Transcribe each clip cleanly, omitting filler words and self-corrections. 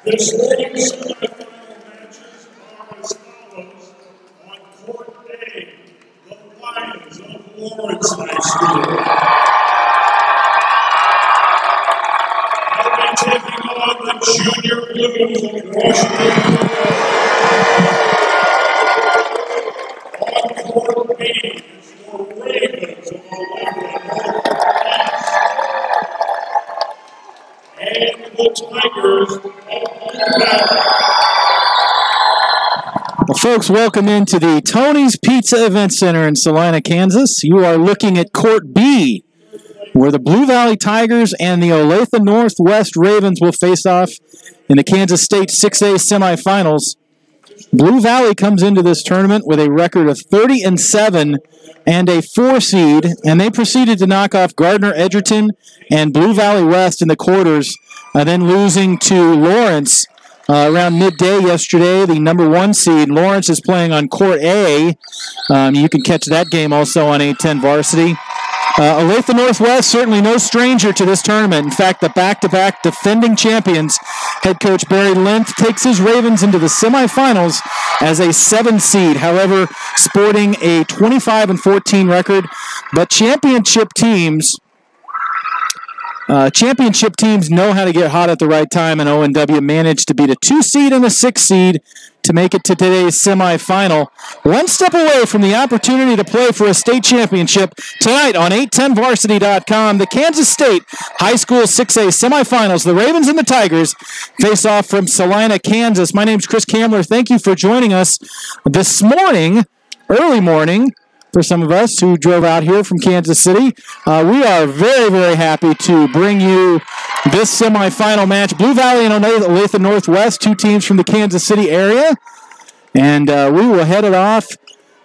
This morning's semifinal matches are as follows. On court A, the Lions of Lawrence High School. They'll be taking on the Junior Blues of Washington. On court B is the Ravens of Olathe NW. And the Tigers of Blue Valley. Well, folks, welcome into the Tony's Pizza Event Center in Salina, Kansas. You are looking at Court B, where the Blue Valley Tigers and the Olathe Northwest Ravens will face off in the Kansas State 6A semifinals. Blue Valley comes into this tournament with a record of 30-7 and a 4 seed, and they proceeded to knock off Gardner Edgerton and Blue Valley West in the quarters, then losing to Lawrence around midday yesterday, the number 1 seed. Lawrence is playing on Court A. You can catch that game also on 810 Varsity. Olathe Northwest, certainly no stranger to this tournament. In fact, the back-to-back defending champions, head coach Barry Linth, takes his Ravens into the semifinals as a 7 seed, however, sporting a 25-14 record. But championship teams know how to get hot at the right time, and ONW managed to beat a 2 seed and a 6 seed to make it to today's semifinal. One step away from the opportunity to play for a state championship tonight on 810varsity.com. The Kansas State High School 6A semifinals. The Ravens and the Tigers face off from Salina, Kansas. My name's Chris Kamler. Thank you for joining us this morning, early morning, for some of us who drove out here from Kansas City. We are very, very happy to bring you this semifinal match. Blue Valley and Olathe Northwest, 2 teams from the Kansas City area. And we will head it off.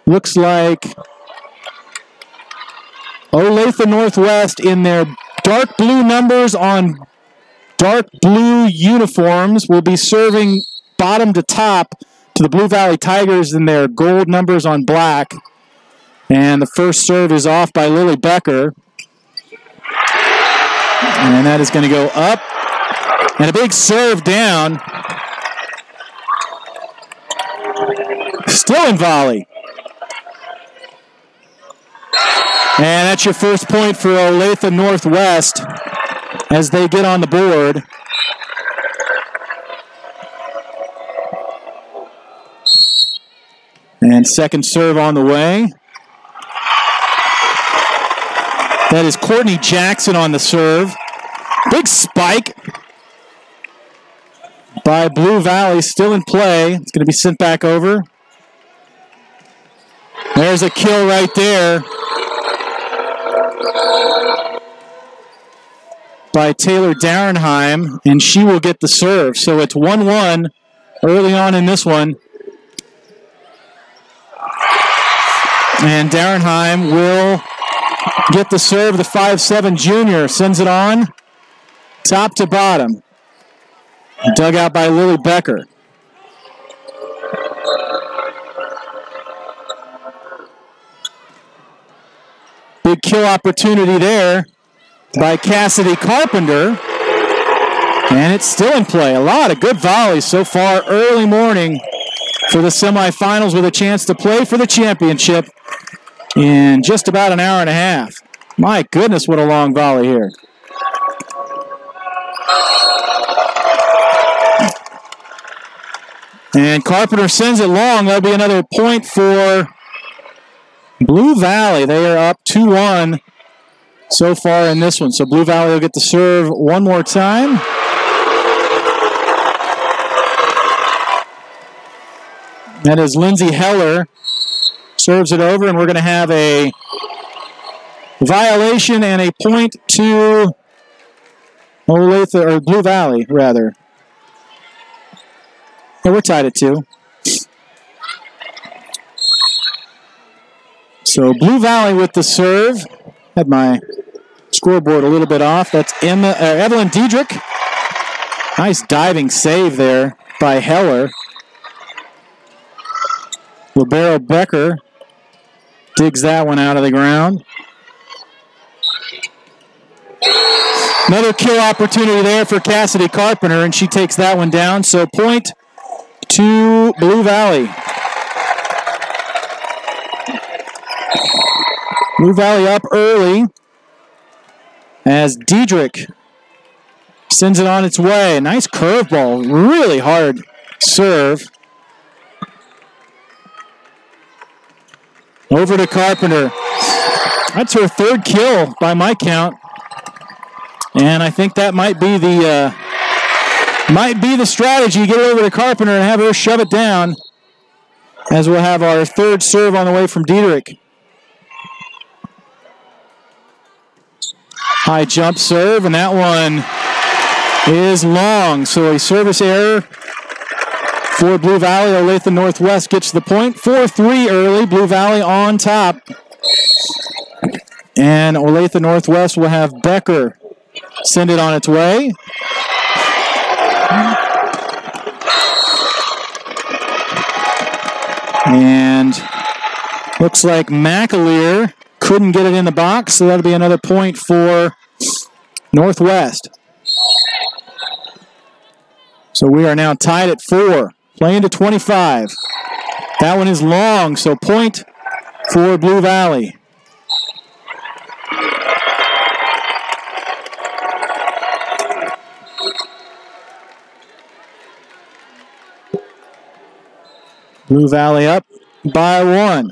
Looks like Olathe Northwest in their dark blue numbers on dark blue uniforms will be serving bottom to top to the Blue Valley Tigers in their gold numbers on black. And the first serve is off by Lily Becker. And that is going to go up. And a big serve down. Still in volley. And that's your first point for Olathe Northwest as they get on the board. And second serve on the way. That is Courtney Jackson on the serve. Big spike by Blue Valley, still in play. It's going to be sent back over. There's a kill right there by Taylor Darenheim, and she will get the serve. So it's 1-1 early on in this one. And Darenheim will get the serve. The 5'7" junior sends it on top to bottom. Dug out by Lily Becker. Big kill opportunity there by Cassidy Carpenter. And it's still in play. A lot of good volleys so far early morning for the semifinals, with a chance to play for the championship in just about an hour and a half. My goodness, what a long volley here. And Carpenter sends it long. That'll be another point for Blue Valley. They are up 2-1 so far in this one. So Blue Valley will get the serve one more time. That is Lindsay Heller. Serves it over, and we're going to have a violation and a point to Olathe, or Blue Valley, rather. Yeah, we're tied at 2. So Blue Valley with the serve. Had my scoreboard a little bit off. That's Evelyn Diedrich. Nice diving save there by Heller. Libero Becker digs that one out of the ground. Another kill opportunity there for Cassidy Carpenter, and she takes that one down. So point to Blue Valley. Blue Valley up early as Diedrich sends it on its way. Nice curveball, really hard serve. Over to Carpenter. That's her 3rd kill by my count. And I think that might be the strategy. Get it over to Carpenter and have her shove it down, as we'll have our 3rd serve on the way from Diedrich. High jump serve, and that one is long. So a service error for Blue Valley. Olathe Northwest gets the point. 4-3 early. Blue Valley on top. And Olathe Northwest will have Becker send it on its way. And looks like McAleer couldn't get it in the box, so that'll be another point for Northwest. So we are now tied at 4, playing to 25. That one is long, so point for Blue Valley. Blue Valley up by 1.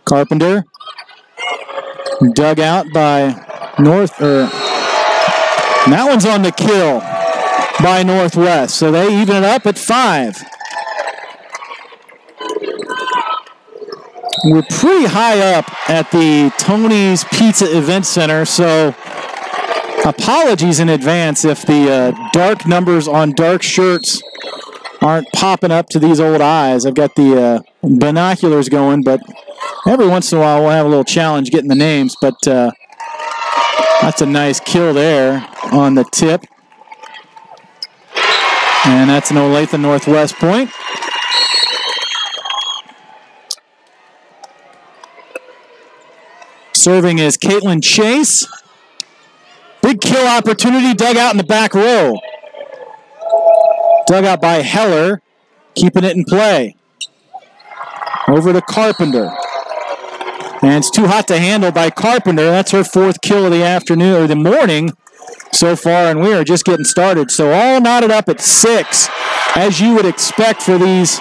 Carpenter dug out by North, that one's on the kill by Northwest, so they even it up at 5. We're pretty high up at the Tony's Pizza Event Center, so apologies in advance if the dark numbers on dark shirts aren't popping up to these old eyes. I've got the binoculars going, but every once in a while we'll have a little challenge getting the names, but that's a nice kill there on the tip. And that's an Olathe Northwest point. Serving is Caitlin Chase. Big kill opportunity, dug out in the back row. Dug out by Heller, keeping it in play. Over to Carpenter. And it's too hot to handle by Carpenter. That's her 4th kill of the afternoon, or the morning so far, and we are just getting started. So all knotted up at 6, as you would expect for these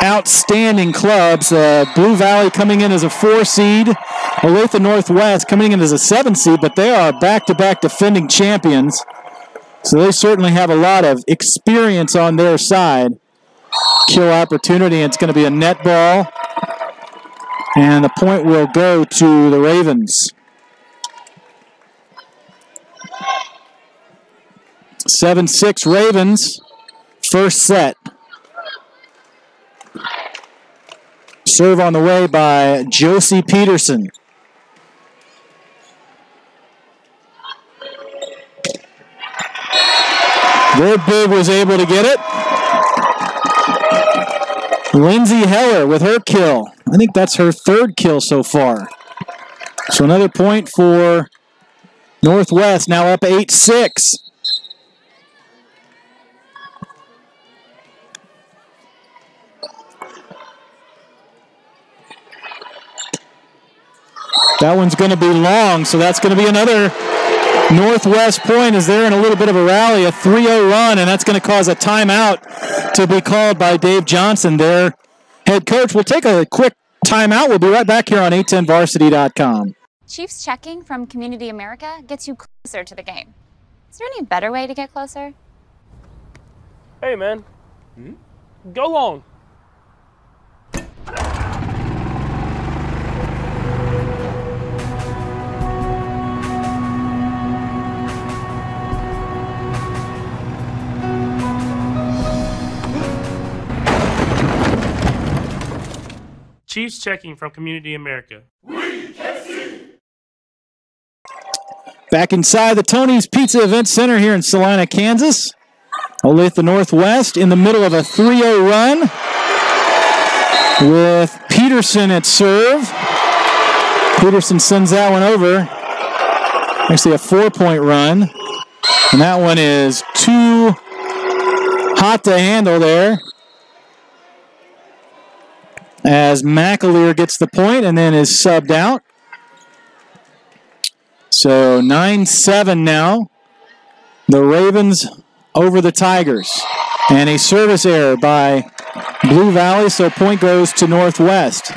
outstanding clubs. Blue Valley coming in as a 4 seed. Olathe Northwest coming in as a 7 seed, but they are back-to-back defending champions. So they certainly have a lot of experience on their side. Kill opportunity, and it's going to be a net ball. And the point will go to the Ravens. 7-6 Ravens, first set. Serve on the way by Josie Peterson. Their big was able to get it. Lindsay Heller with her kill. I think that's her 3rd kill so far. So another point for Northwest, now up 8-6. That one's going to be long, so that's going to be another Northwest point as they're in a little bit of a rally, a 3-0 run, and that's going to cause a timeout to be called by Dave Johnson, their head coach. We'll take a quick timeout. We'll be right back here on 810varsity.com. Chiefs checking from Community America gets you closer to the game. Is there any better way to get closer? 'Hey, man. Go long. Chiefs checking from Community America. Back inside the Tony's Pizza Event Center here in Salina, Kansas. Olathe Northwest in the middle of a 3-0 run with Peterson at serve. Peterson sends that one over. Actually a 4-point run. And that one is too hot to handle there. As McAleer gets the point and then is subbed out. So 9-7 now. The Ravens over the Tigers. And a service error by Blue Valley, so point goes to Northwest.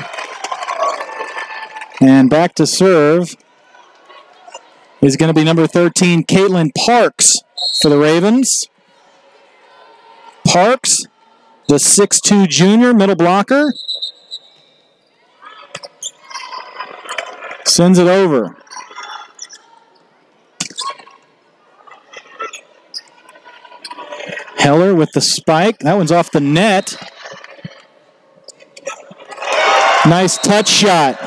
And back to serve is going to be number 13, Caitlin Parks for the Ravens. Parks, the 6'2 junior middle blocker. Sends it over. Heller with the spike. That one's off the net. Nice touch shot.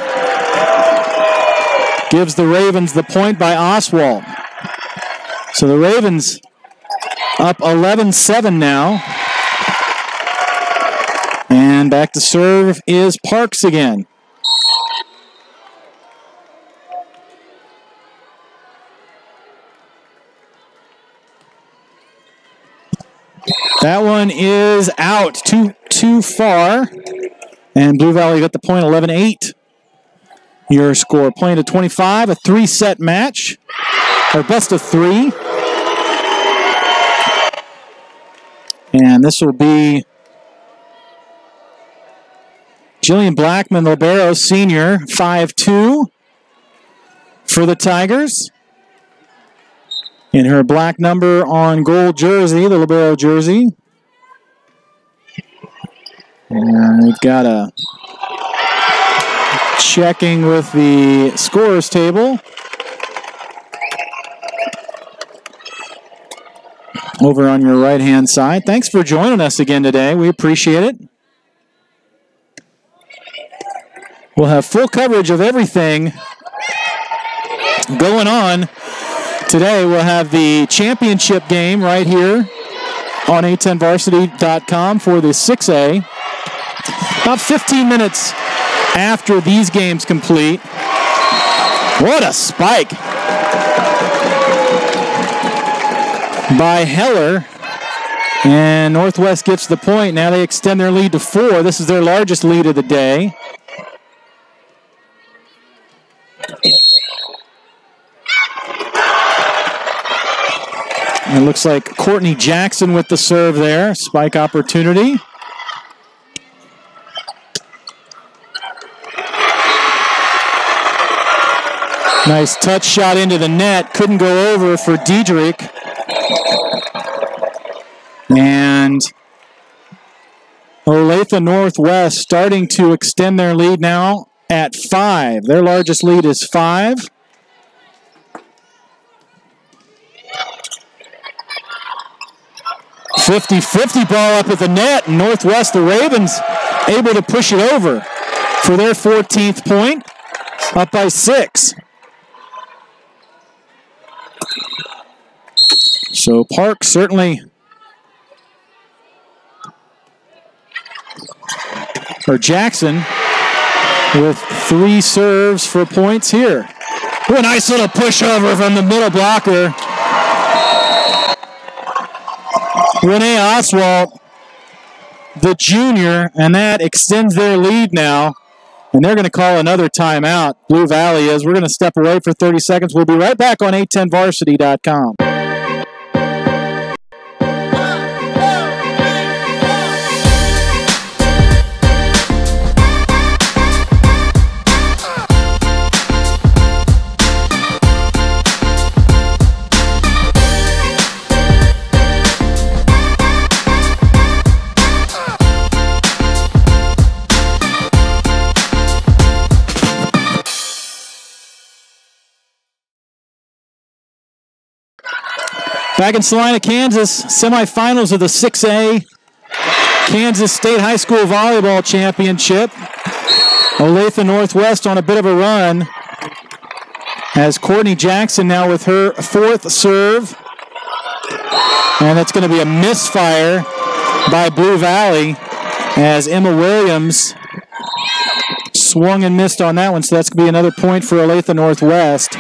Gives the Ravens the point by Oswald. So the Ravens up 11-7 now. And back to serve is Parks again. That one is out, too far. And Blue Valley got the point, 11-8. Your score, playing to 25, a 3-set match, or best of 3. And this will be Jillian Blackman, libero, senior, 5'2", for the Tigers. In her black number on gold jersey, the libero jersey. And we've got a checking with the scorers table. Over on your right-hand side. Thanks for joining us again today. We appreciate it. We'll have full coverage of everything going on. Today we'll have the championship game right here on A10varsity.com for the 6A. About 15 minutes after these games complete. What a spike by Heller. And Northwest gets the point. Now they extend their lead to 4. This is their largest lead of the day. And it looks like Courtney Jackson with the serve there. Spike opportunity. Nice touch shot into the net. Couldn't go over for Diedrich. And Olathe Northwest starting to extend their lead now at 5. Their largest lead is 5. .50 ball up at the net. Northwest, the Ravens, able to push it over for their 14th point, up by 6. So Park certainly, or Jackson, with 3 serves for points here. Ooh, a nice little pushover from the middle blocker. Renee Oswald, the junior, and that extends their lead now. And they're going to call another timeout. Blue Valley is. We're going to step away for 30 seconds. We'll be right back on A10varsity.com. Back in Salina, Kansas, semifinals of the 6A Kansas State High School Volleyball Championship. Olathe Northwest on a bit of a run as Courtney Jackson now with her fourth serve. And that's going to be a misfire by Blue Valley as Emma Williams swung and missed on that one. So that's going to be another point for Olathe Northwest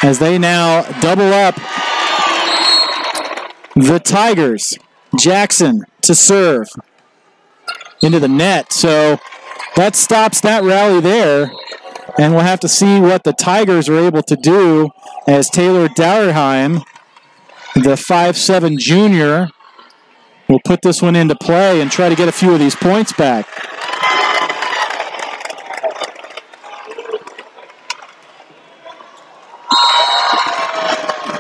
as they now double up the Tigers. Jackson to serve into the net. So that stops that rally there. And we'll have to see what the Tigers are able to do as Taylor Dauerheim, the 5'7" junior, will put this one into play and try to get a few of these points back.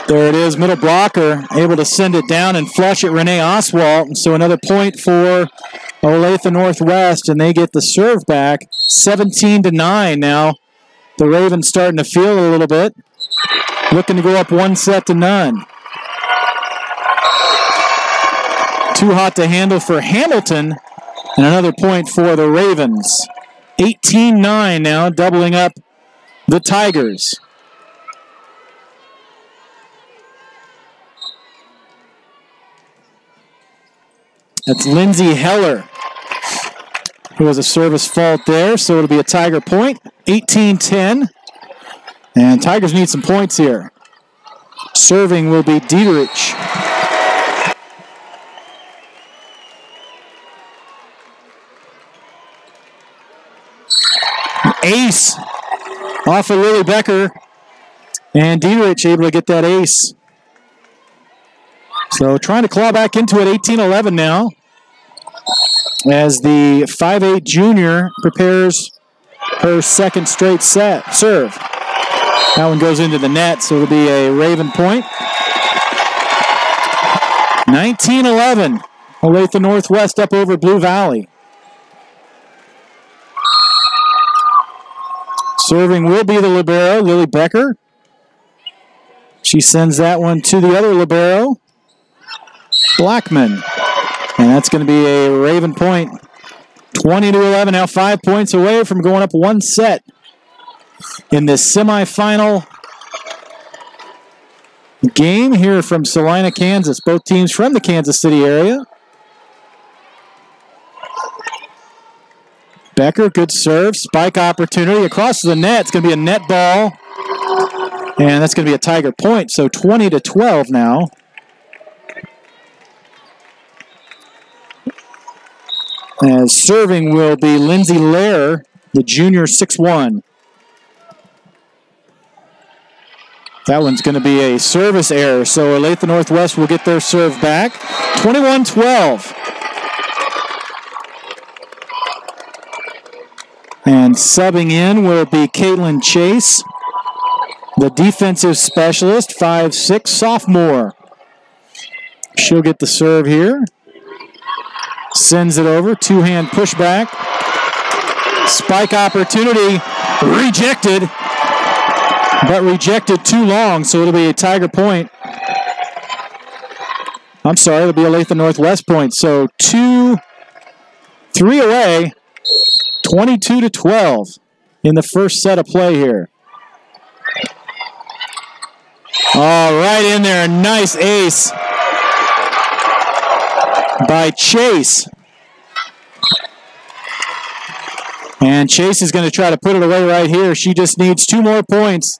There it is, middle blocker, able to send it down and flush it, Renee Oswalt. So another point for Olathe Northwest, and they get the serve back, 17-9 now. The Ravens starting to feel a little bit, looking to go up 1-0. Too hot to handle for Hamilton, and another point for the Ravens. 18-9 now, doubling up the Tigers. That's Lindsay Heller, who has a service fault there, so it'll be a Tiger point, 18-10. And Tigers need some points here. Serving will be Dieterich. Ace off of Lily Becker, and Dieterich able to get that ace. So trying to claw back into it, 18-11 now, as the 5'8" junior prepares her second straight set serve. That one goes into the net, so it'll be a Raven point. 19-11, Olathe Northwest up over Blue Valley. Serving will be the libero, Lily Becker. She sends that one to the other libero, Blackman. And that's going to be a Raven point. 20-11, now 5 points away from going up one set in this semifinal game here from Salina, Kansas. Both teams from the Kansas City area. Becker, good serve, spike opportunity across the net. It's going to be a net ball, and that's going to be a Tiger point. So 20-12 now. As serving will be Lindsay Lair, the junior 6'1". That one's going to be a service error, so Olathe Northwest will get their serve back. 21-12. And subbing in will be Caitlin Chase, the defensive specialist, 5'6", sophomore. She'll get the serve here. Sends it over, two-hand pushback. Spike opportunity, rejected, but rejected too long, so it'll be a Tiger point. I'm sorry, it'll be a Olathe Northwest point. So 2-3 away, 22-12 in the first set of play here. All right, in there, nice ace by Chase. And Chase is going to try to put it away right here. She just needs 2 more points.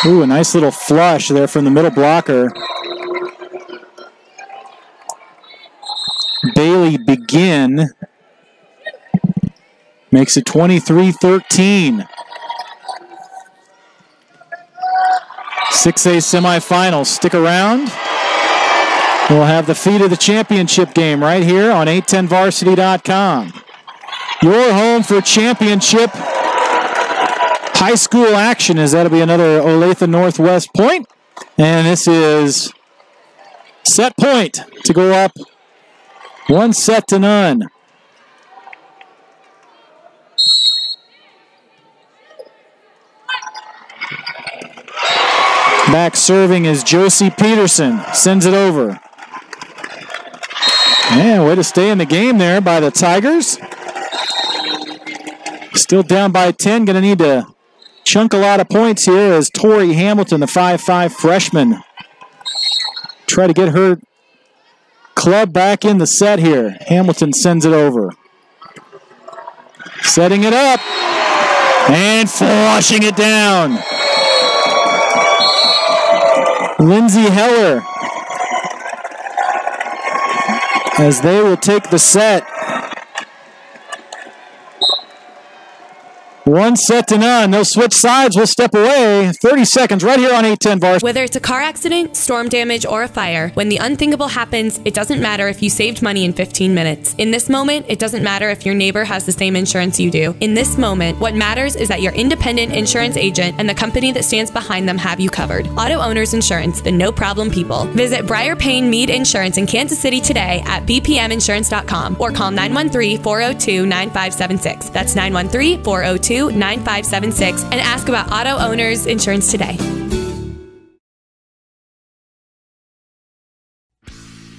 Ooh, a nice little flush there from the middle blocker. Bailey Begin makes it 23-13. 6A semifinals. Stick around. We'll have the feed of the championship game right here on 810varsity.com. Your home for championship high school action, as that'll be another Olathe Northwest point. And this is set point to go up 1-0. Back serving is Josie Peterson. Sends it over. Yeah, way to stay in the game there by the Tigers. Still down by 10. Going to need to chunk a lot of points here as Tori Hamilton, the 5'5 freshman, try to get her club back in the set here. Hamilton sends it over. Setting it up. And flushing it down. Lindsay Heller, as they will take the set. 1-0. They'll switch sides. We'll step away. 30 seconds right here on 810 Varsity. Whether it's a car accident, storm damage, or a fire, when the unthinkable happens, it doesn't matter if you saved money in 15 minutes. In this moment, it doesn't matter if your neighbor has the same insurance you do. In this moment, what matters is that your independent insurance agent and the company that stands behind them have you covered. Auto Owners Insurance, the no-problem people. Visit Briar Payne Mead Insurance in Kansas City today at bpminsurance.com or call 913-402-9576. That's 913-402-9576 and ask about Auto Owners Insurance today.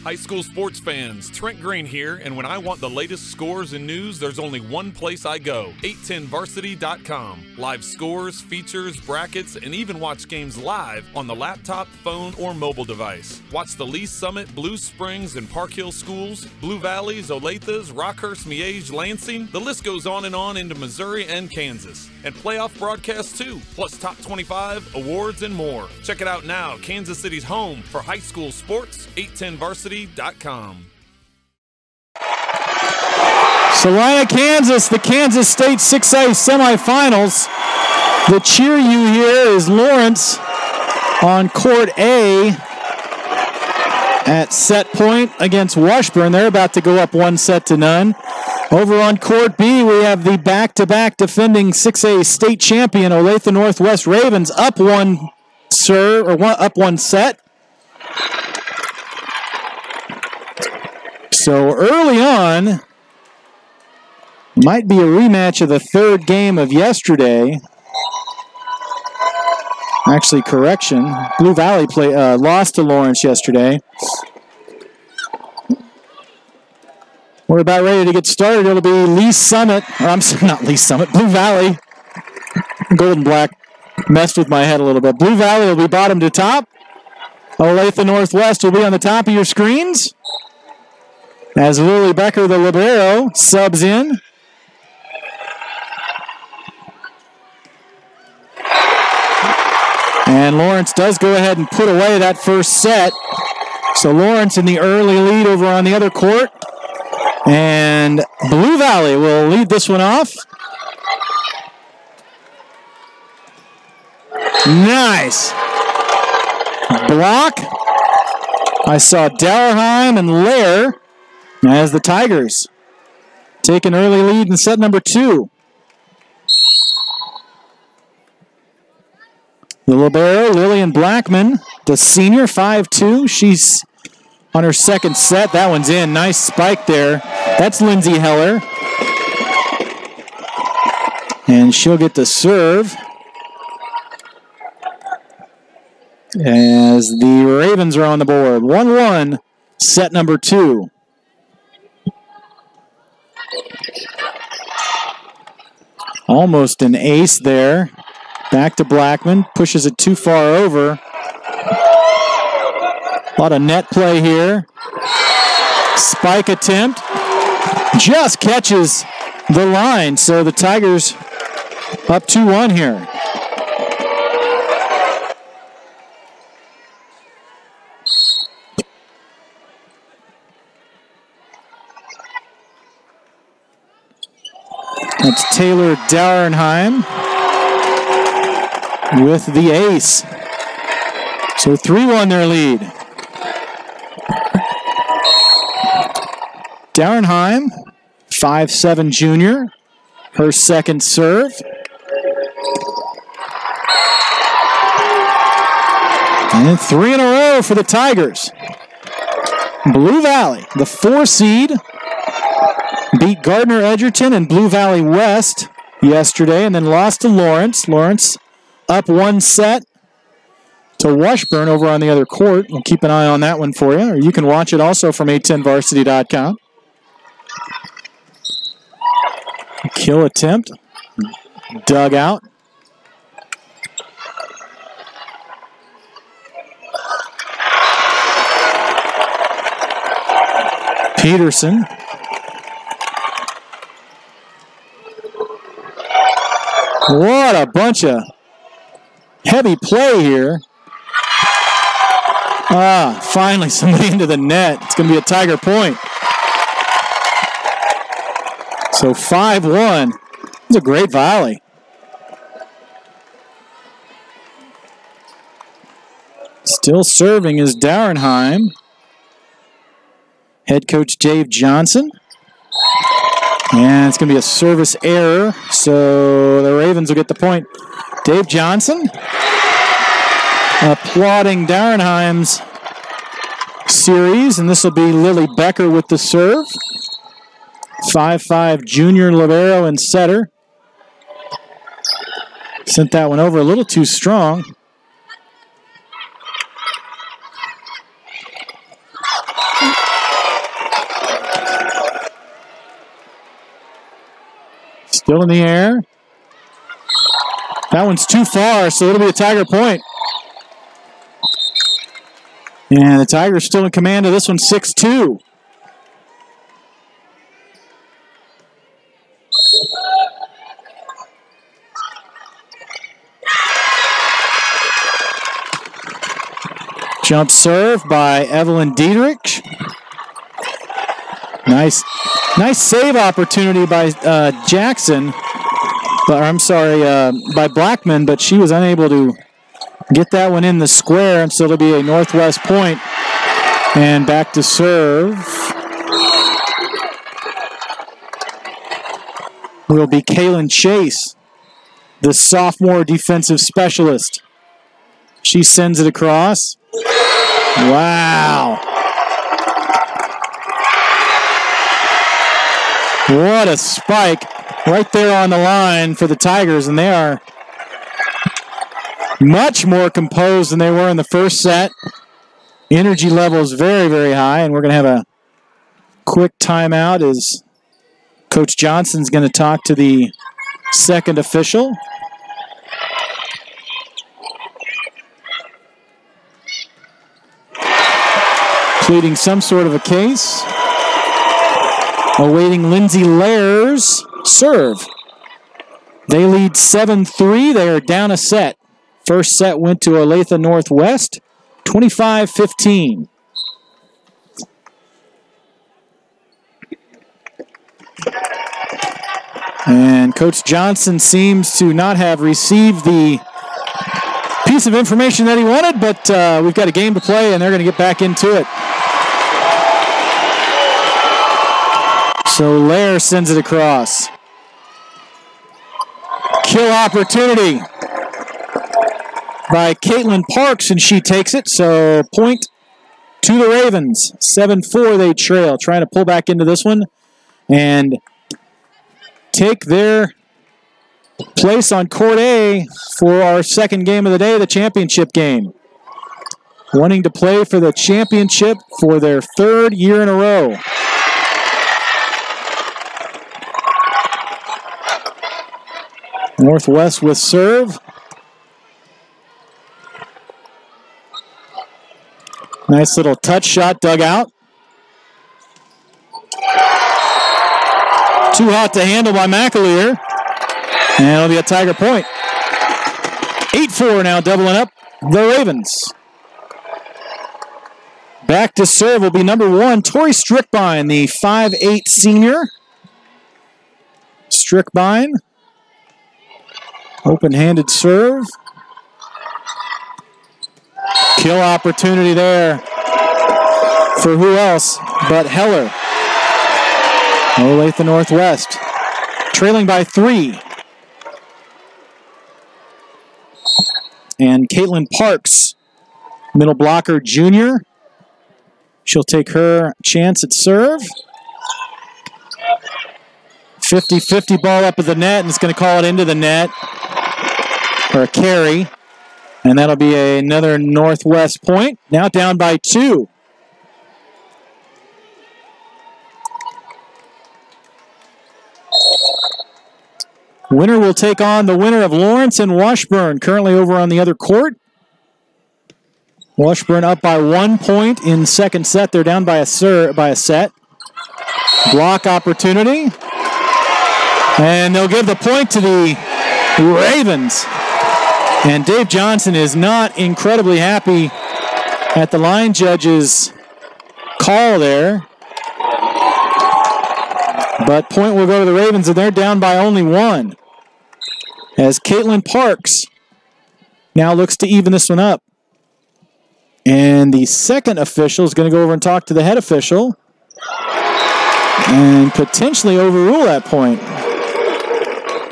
High school sports fans, Trent Green here, and when I want the latest scores and news, there's only one place I go, 810varsity.com. Live scores, features, brackets, and even watch games live on the laptop, phone, or mobile device. Watch the Lee Summit, Blue Springs, and Park Hill schools, Blue Valleys, Olathe, Rockhurst, Miege, Lansing. The list goes on into Missouri and Kansas. And playoff broadcasts too, plus top 25, awards, and more. Check it out now, Kansas City's home for high school sports, 810varsity.com. Salina, Kansas, the Kansas State 6A semifinals. The cheer you hear is Lawrence on court A at set point against Washburn. They're about to go up 1-0. Over on court B, we have the back-to-back defending 6A state champion Olathe Northwest Ravens up one set. So early on, might be a rematch of the third game of yesterday. Actually, correction. Blue Valley lost to Lawrence yesterday. We're about ready to get started. It'll be Lee Summit. Not Lee Summit, Blue Valley. Gold and black messed with my head a little bit. Blue Valley will be bottom to top. Olathe Northwest will be on the top of your screens. As Lily Becker, the libero, subs in. And Lawrence does go ahead and put away that first set. So Lawrence in the early lead over on the other court. And Blue Valley will lead this one off. Nice. Block. I saw Dauerheim and Lair as the Tigers take an early lead in set number 2. The libero, Lillian Blackman, the senior, 5'2". She's on her second set. That one's in. Nice spike there. That's Lindsay Heller. And she'll get the serve as the Ravens are on the board. 1-1, set number 2. Almost an ace there. Back to Blackman. Pushes it too far over. A lot of net play here. Spike attempt. Just catches the line. So the Tigers up 2-1 here. That's Taylor Dauernheim with the ace. So 3-1 their lead. Dauernheim, 5'7" junior, her second serve. And 3 in a row for the Tigers. Blue Valley, the 4 seed, beat Gardner Edgerton and Blue Valley West yesterday and then lost to Lawrence. Lawrence up 1 set to Washburn over on the other court. We'll keep an eye on that one for you, or you can watch it also from 810varsity.com. Kill attempt. Dug out. Peterson. What a bunch of heavy play here. Finally somebody into the net. It's going to be a Tiger point. So 5-1. It's a great volley. Still serving is Dauernheim. Head coach Dave Johnson. And it's going to be a service error, so the Ravens will get the point. Dave Johnson applauding Dauernheim's series, and this will be Lily Becker with the serve. 5'5" junior libero and setter. Sent that one over a little too strong. Still in the air. That one's too far, so it'll be a Tiger point. And the Tigers still in command of this one, 6-2. Jump serve by Evelyn Dietrich. Nice save opportunity by Jackson. By Blackman, but she was unable to get that one in the square, and so it'll be a Northwest point. And back to serve will be Kaylin Chase, the sophomore defensive specialist. She sends it across. Wow. What a spike right there on the line for the Tigers, and they are much more composed than they were in the first set. Energy level is very, very high, and we're going to have a quick timeout as Coach Johnson's going to talk to the second official. Pleading some sort of a case. Awaiting Lindsay Lair's serve. They lead 7-3. They are down a set. First set went to Olathe Northwest, 25-15. And Coach Johnson seems to not have received the piece of information that he wanted, but we've got a game to play, and they're going to get back into it. So Lair sends it across. Kill opportunity by Caitlin Parks, and she takes it. So point to the Ravens. 7-4 they trail. Trying to pull back into this one and take their place on Court A for our second game of the day, the championship game. Wanting to play for the championship for their third year in a row. Northwest with serve. Nice little touch shot dug out. Too hot to handle by McAleer. And it'll be a Tiger point. 8-4 now, doubling up the Ravens. Back to serve will be number 1, Tori Strickbine, the 5'8" senior. Strickbine. Open-handed serve. Kill opportunity there for who else but Heller. Olathe Northwest trailing by 3. And Caitlin Parks, middle blocker junior. She'll take her chance at serve. 50-50 ball up at the net, and it's going to call it into the net. Or a carry. And that'll be another Northwest point. Now down by 2. Winner will take on the winner of Lawrence and Washburn, currently over on the other court. Washburn up by 1 point in second set. They're down by a set. Block opportunity. And they'll give the point to the Ravens. And Dave Johnson is not incredibly happy at the line judge's call there. But point will go to the Ravens, and they're down by only 1. As Caitlin Parks now looks to even this one up. And the second official is going to go over and talk to the head official and potentially overrule that point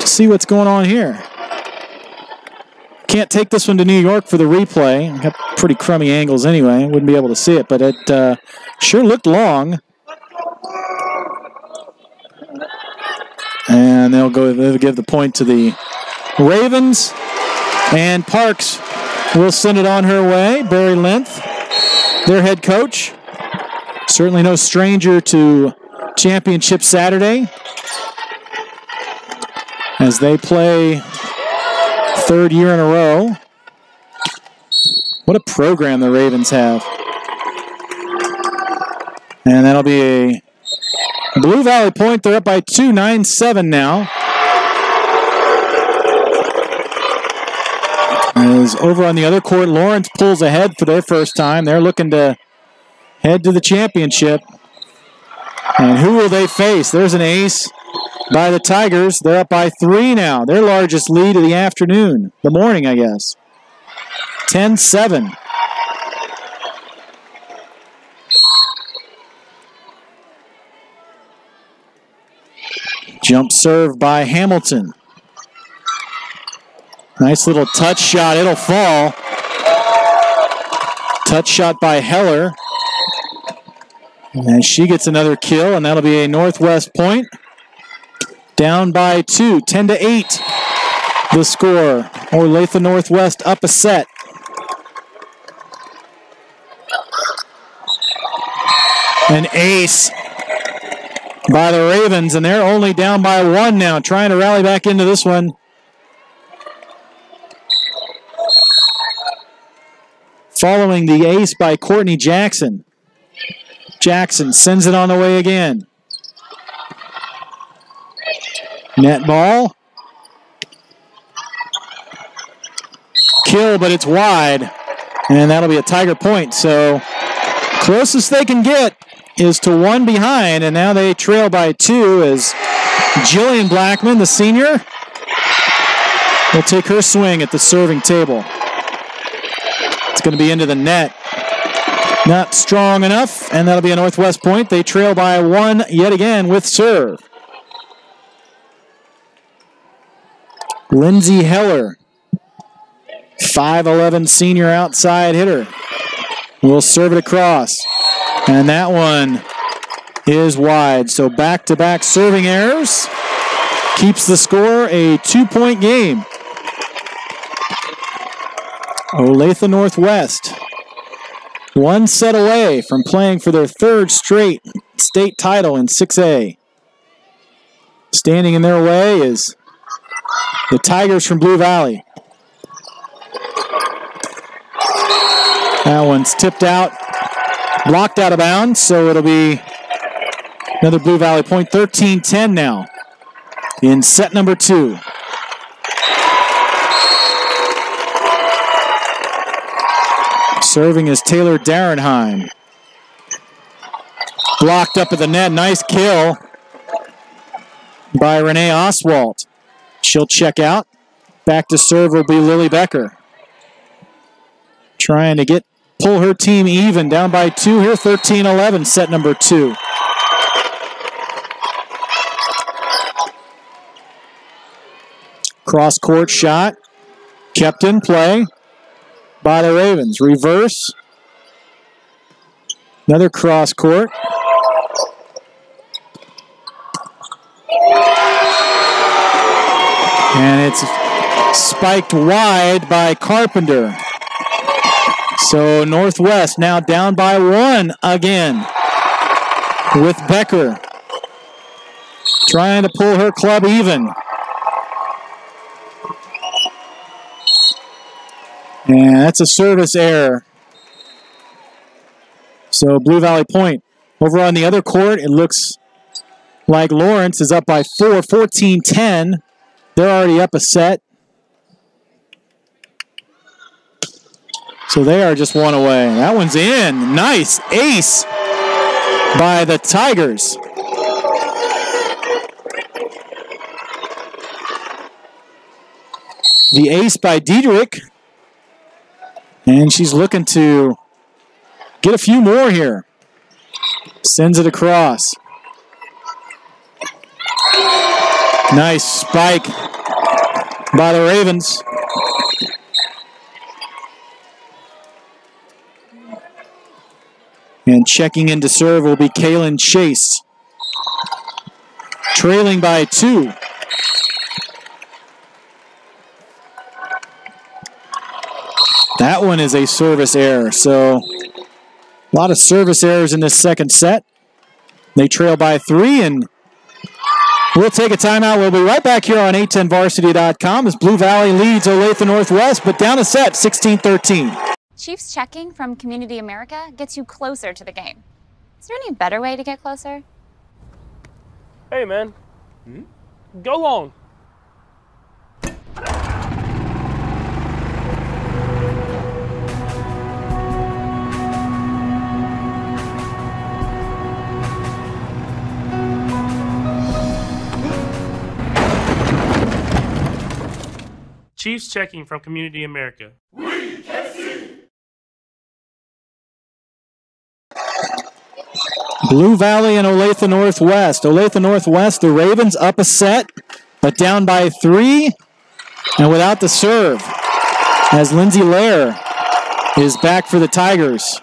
to see what's going on here. Can't take this one to New York for the replay. Got pretty crummy angles anyway. Wouldn't be able to see it, but it sure looked long. And they'll give the point to the Ravens. And Parks will send it on her way. Barry Lenth, their head coach. Certainly no stranger to Championship Saturday, as they play third year in a row. What a program the Ravens have. And that'll be a Blue Valley point. They're up by 2, 9-7 now. As over on the other court, Lawrence pulls ahead for their first time. They're looking to head to the championship. And who will they face? There's an ace by the Tigers. They're up by 3 now. Their largest lead of the afternoon. The morning, I guess. 10-7. Jump serve by Hamilton. Nice little touch shot. It'll fall. Touch shot by Heller. And she gets another kill, and that'll be a Northwest point. Down by 2, 10-8. The score. Olathe Northwest up a set. An ace by the Ravens, and they're only down by 1 now, trying to rally back into this one. Following the ace by Courtney Jackson. Jackson sends it on the way again. Net ball. Kill, but it's wide. And that'll be a Tiger point. So closest they can get is to 1 behind, and now they trail by 2 as Jillian Blackman, the senior, will take her swing at the serving table. It's going to be into the net. Not strong enough, and that'll be a Northwest point. They trail by 1 yet again with serve. Lindsay Heller, 5'11" senior outside hitter, will serve it across. And that one is wide. So back-to-back serving errors keeps the score a 2-point game. Olathe Northwest, 1 set away from playing for their 3rd straight state title in 6A. Standing in their way is the Tigers from Blue Valley. That one's tipped out, blocked out of bounds, so it'll be another Blue Valley point. 13-10 now in set number 2. Serving is Taylor Darenheim. Blocked up at the net. Nice kill by Renee Oswalt. She'll check out. Back to serve will be Lily Becker. Trying to pull her team even. Down by 2 here. 13-11, set number 2. Cross-court shot. Kept in play by the Ravens. Reverse. Another cross court. And it's spiked wide by Carpenter. So Northwest now down by 1 again with Becker trying to pull her club even. And that's a service error. So Blue Valley point. Over on the other court, it looks like Lawrence is up by 4, 14-10. They're already up a set. So they are just 1 away. That one's in. Nice ace by the Tigers. The ace by Diedrich. And she's looking to get a few more here. Sends it across. Nice spike by the Ravens. And checking in to serve will be Kaylin Chase. Trailing by 2. That one is a service error. So a lot of service errors in this second set. They trail by 3, and we'll take a timeout. We'll be right back here on 810varsity.com as Blue Valley leads Olathe Northwest, but down a set, 16-13. Chiefs checking from Community America gets you closer to the game. Is there any better way to get closer? Hey, man. Go long. Chiefs checking from Community America. Blue Valley and Olathe Northwest. Olathe Northwest, the Ravens up a set, but down by 3 and without the serve as Lindsay Lair is back for the Tigers.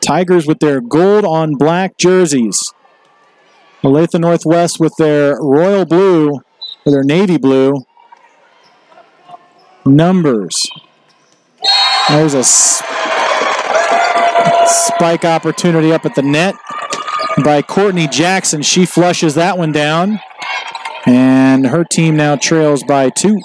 Tigers with their gold on black jerseys. Olathe Northwest with their royal blue, or their navy blue numbers. There's a spike opportunity up at the net by Courtney Jackson. She flushes that one down, and her team now trails by 2.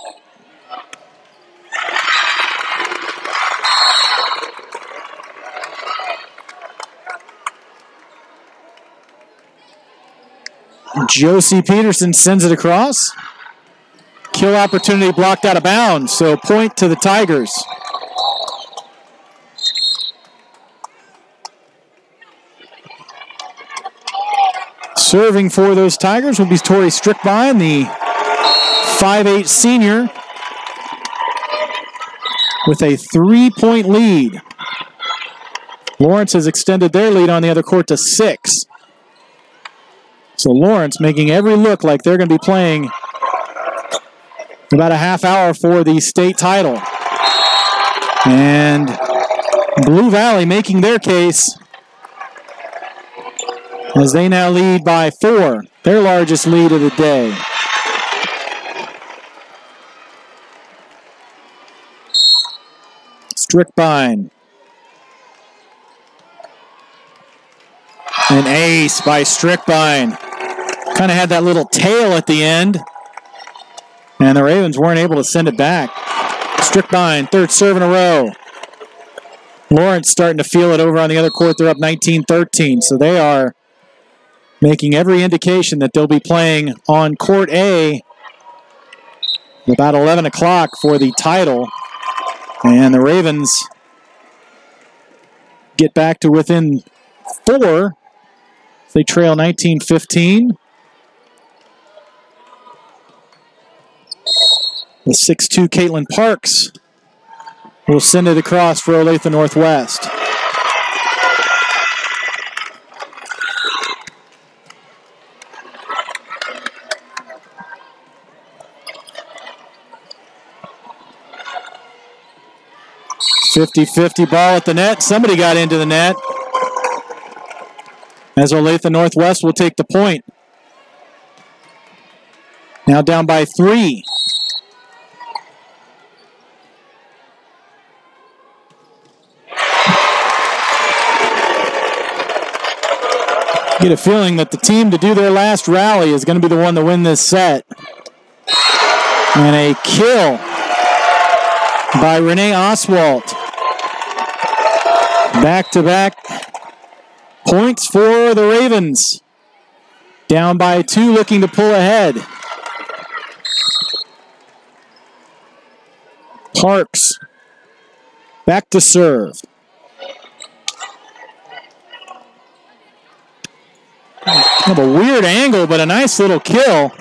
Josie Peterson sends it across. Kill opportunity blocked out of bounds, so point to the Tigers. Serving for those Tigers will be Tori Strickbein, the 5'8" senior, with a 3-point lead. Lawrence has extended their lead on the other court to 6. So Lawrence making every look like they're going to be playing about a half hour for the state title. And Blue Valley making their case as they now lead by 4, their largest lead of the day. Strickbein. An ace by Strickbein. Kind of had that little tail at the end, and the Ravens weren't able to send it back. Strickbein, third serve in a row. Lawrence starting to feel it over on the other court. They're up 19-13, so they are making every indication that they'll be playing on Court A about 11 o'clock for the title. And the Ravens get back to within 4. They trail 19-15. The 6'2" Caitlin Parks will send it across for Olathe Northwest. .50-50 ball at the net. Somebody got into the net. As Olathe Northwest will take the point. Now down by 3. Get a feeling that the team to do their last rally is going to be the one to win this set. And a kill by Renee Oswalt. Back-to-back points for the Ravens. Down by 2, looking to pull ahead. Parks back to serve. Kind of a weird angle, but a nice little kill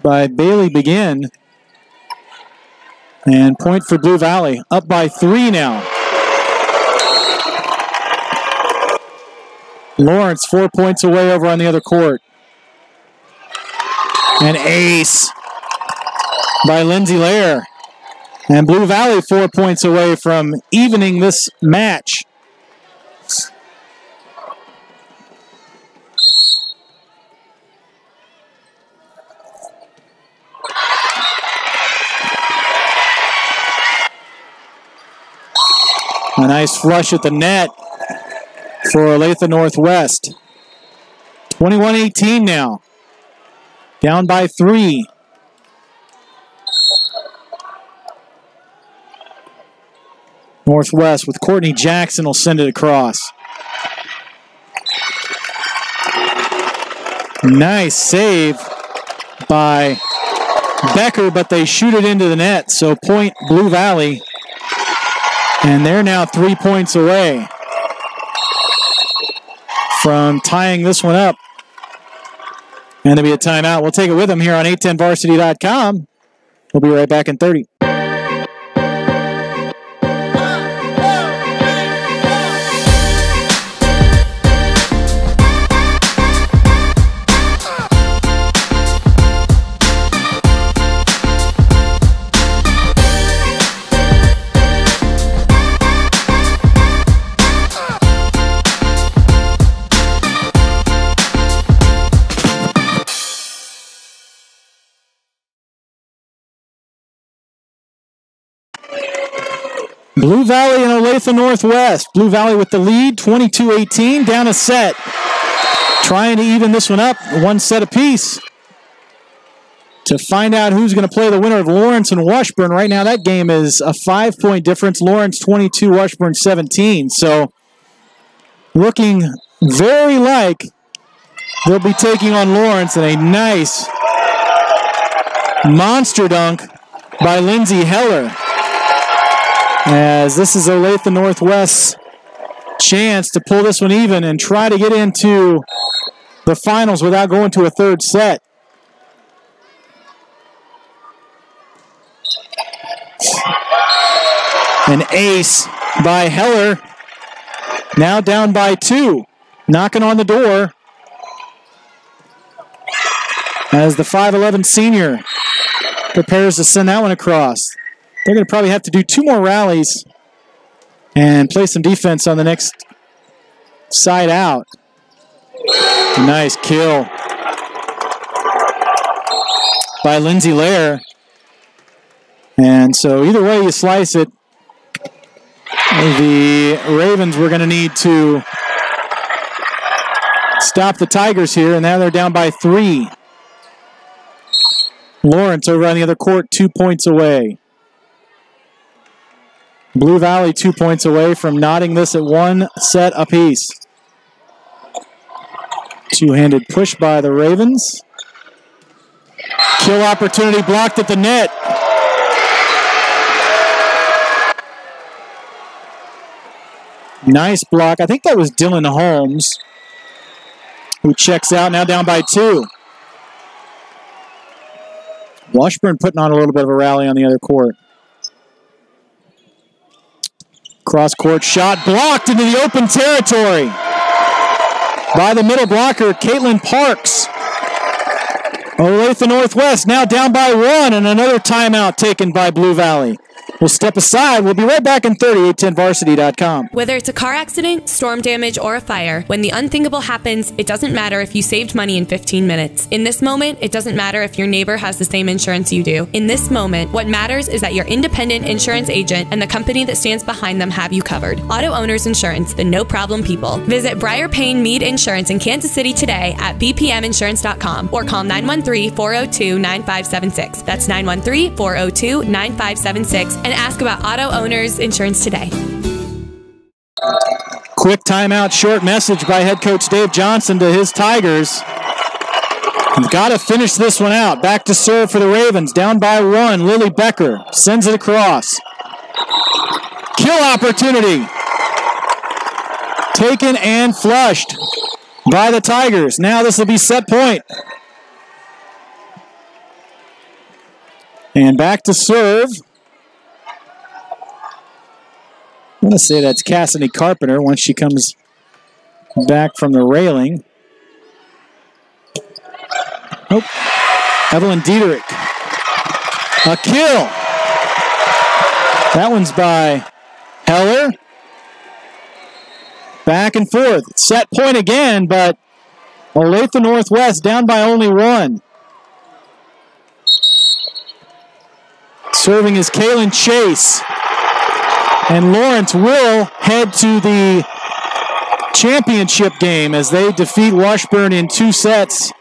by Bailey Begin. And point for Blue Valley. Up by 3 now. Lawrence 4 points away over on the other court. An ace by Lindsay Lair. And Blue Valley 4 points away from evening this match. A nice flush at the net for Olathe Northwest. 21-18 now. Down by 3. Northwest with Courtney Jackson will send it across. Nice save by Becker, but they shoot it into the net. So point Blue Valley. And they're now 3 points away from tying this one up. And there'll be a timeout. We'll take it with them here on 810varsity.com. We'll be right back in 30. Blue Valley and Olathe Northwest. Blue Valley with the lead, 22-18, down a set. Trying to even this one up, 1 set apiece. To find out who's going to play the winner of Lawrence and Washburn. Right now that game is a 5-point difference. Lawrence 22, Washburn 17. So looking very like they'll be taking on Lawrence, and a nice monster dunk by Lindsay Heller. As this is Olathe Northwest's chance to pull this one even and try to get into the finals without going to a third set. An ace by Heller. Now down by 2. Knocking on the door as the 5'11 senior prepares to send that one across. They're going to probably have to do 2 more rallies and play some defense on the next side out. Nice kill by Lindsay Lair. And so either way you slice it, the Ravens were going to need to stop the Tigers here, and now they're down by 3. Lawrence over on the other court, 2 points away. Blue Valley 2 points away from knotting this at 1 set apiece. Two-handed push by the Ravens. Kill opportunity blocked at the net. Nice block. I think that was Dylan Holmes who checks out, now down by 2. Washburn putting on a little bit of a rally on the other court. Cross-court shot blocked into the open territory by the middle blocker, Caitlin Parks. Olathe Northwest now down by 1, and another timeout taken by Blue Valley. will step aside. We'll be right back in 30, 810varsity.com. Whether it's a car accident, storm damage, or a fire, when the unthinkable happens, it doesn't matter if you saved money in 15 minutes. In this moment, it doesn't matter if your neighbor has the same insurance you do. In this moment, what matters is that your independent insurance agent and the company that stands behind them have you covered. Auto Owners Insurance, the no-problem people. Visit Briar Payne Mead Insurance in Kansas City today at bpminsurance.com or call 913-402-9576. That's 913-402-9576 and ask about Auto Owners Insurance today. Quick timeout, short message by head coach Dave Johnson to his Tigers. You've got to finish this one out. Back to serve for the Ravens. Down by 1. Lily Becker sends it across. Kill opportunity. Taken and flushed by the Tigers. Now this will be set point. And back to serve. I'm going to say that's Cassidy Carpenter once she comes back from the railing. Oh, Evelyn Diederich. A kill. That one's by Heller. Back and forth. Set point again, but Olathe Northwest down by only 1. Serving is Kaylin Chase. And Lawrence will head to the championship game as they defeat Washburn in 2 sets.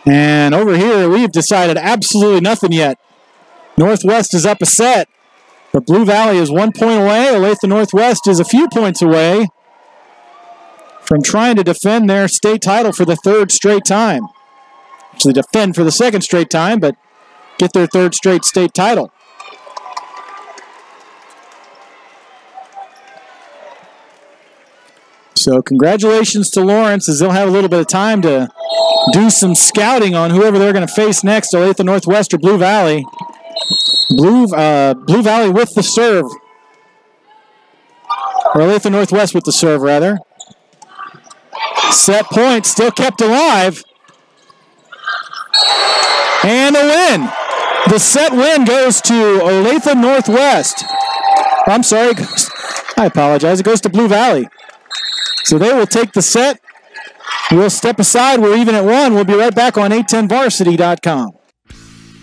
And over here, we've decided absolutely nothing yet. Northwest is up a set, but Blue Valley is 1 point away. Olathe Northwest is a few points away from trying to defend their state title for the 3rd straight time. Actually, defend for the 2nd straight time, but get their 3rd straight state title. So congratulations to Lawrence as they'll have a little bit of time to do some scouting on whoever they're going to face next, Olathe Northwest or Blue Valley. Blue Valley with the serve. Or Olathe Northwest with the serve, rather. Set point, still kept alive. And a win. The set win goes to Olathe Northwest. I'm sorry, I apologize. It goes to Blue Valley. So they will take the set. We'll step aside. We're even at 1. We'll be right back on 810varsity.com.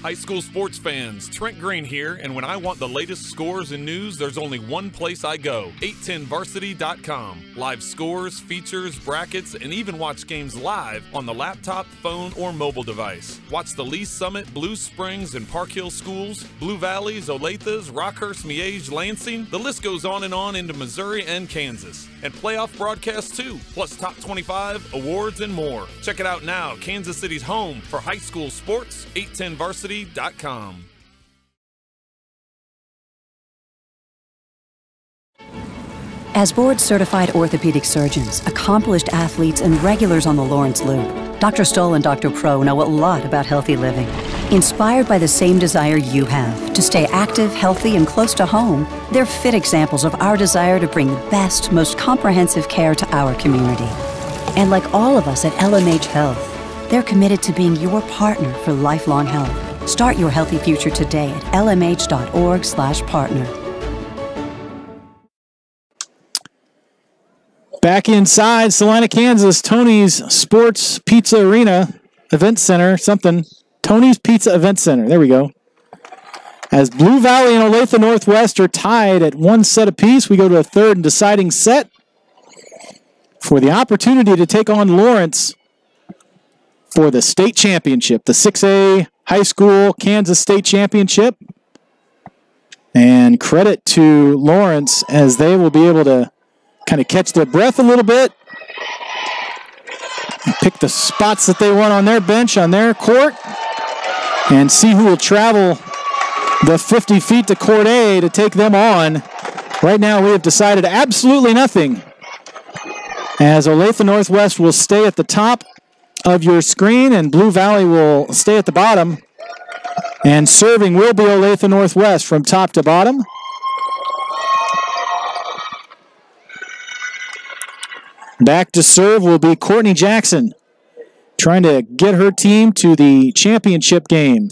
High school sports fans, Trent Green here, and when I want the latest scores and news, there's only one place I go, 810varsity.com. Live scores, features, brackets, and even watch games live on the laptop, phone, or mobile device. Watch the Lee Summit, Blue Springs, and Park Hill schools, Blue Valleys, Olathes, Rockhurst, Miege, Lansing. The list goes on into Missouri and Kansas. And playoff broadcasts too, plus top 25, awards, and more. Check it out now, Kansas City's home for high school sports, 810varsity.com. As board-certified orthopedic surgeons, accomplished athletes, and regulars on the Lawrence Loop, Dr. Stoll and Dr. Pro know a lot about healthy living. Inspired by the same desire you have to stay active, healthy, and close to home, they're fit examples of our desire to bring the best, most comprehensive care to our community. And like all of us at LMH Health, they're committed to being your partner for lifelong health. Start your healthy future today at lmh.org/partner. Back inside Salina, Kansas, Tony's Sports Pizza Arena Event Center, Tony's Pizza Event Center. There we go. As Blue Valley and Olathe Northwest are tied at 1 set apiece, we go to a 3rd and deciding set for the opportunity to take on Lawrence for the state championship, the 6A High School Kansas State Championship. And credit to Lawrence as they will be able to kind of catch their breath a little bit, pick the spots that they want on their bench, on their court, and see who will travel the 50 feet to court A to take them on. Right now we have decided absolutely nothing, as Olathe Northwest will stay at the top of your screen and Blue Valley will stay at the bottom, and serving will be Olathe Northwest from top to bottom. Back to serve will be Courtney Jackson. trying to get her team to the championship game.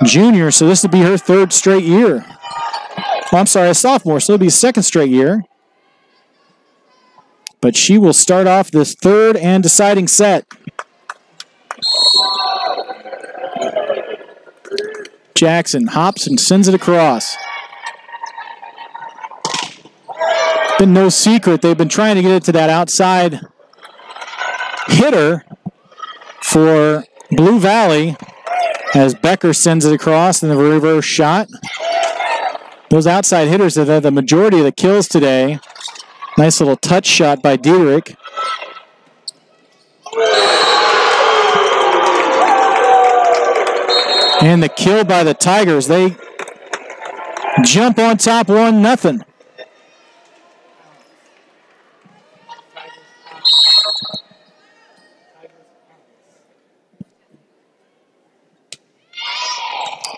Junior, so this would be her third straight year. Oh, I'm sorry, a sophomore, so it'll be second straight year. But she will start off this third and deciding set. Jackson hops and sends it across. Been no secret, they've been trying to get it to that outside hitter for Blue Valley as Becker sends it across in the reverse shot. Those outside hitters have had the majority of the kills today. Nice little touch shot by Dietrich. And the kill by the Tigers. They jump on top 1-0.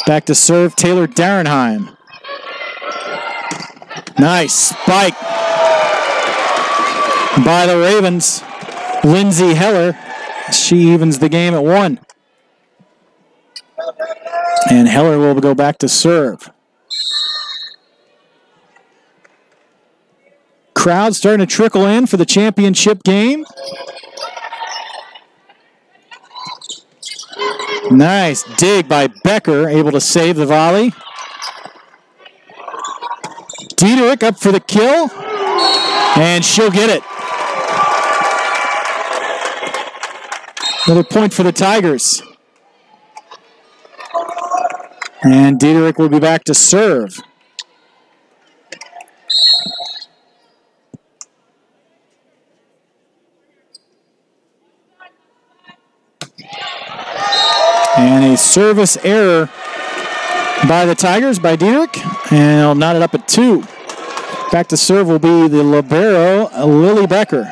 Back to serve Taylor Darenheim. Nice spike by the Ravens. Lindsay Heller. She evens the game at 1. And Heller will go back to serve. Crowd starting to trickle in for the championship game. Nice dig by Becker, able to save the volley. Dietrich up for the kill, and she'll get it. Another point for the Tigers. And Dietrich will be back to serve. And a service error by the Tigers, by Dietrich, and he'll knot it up at 2. Back to serve will be the libero, Lily Becker.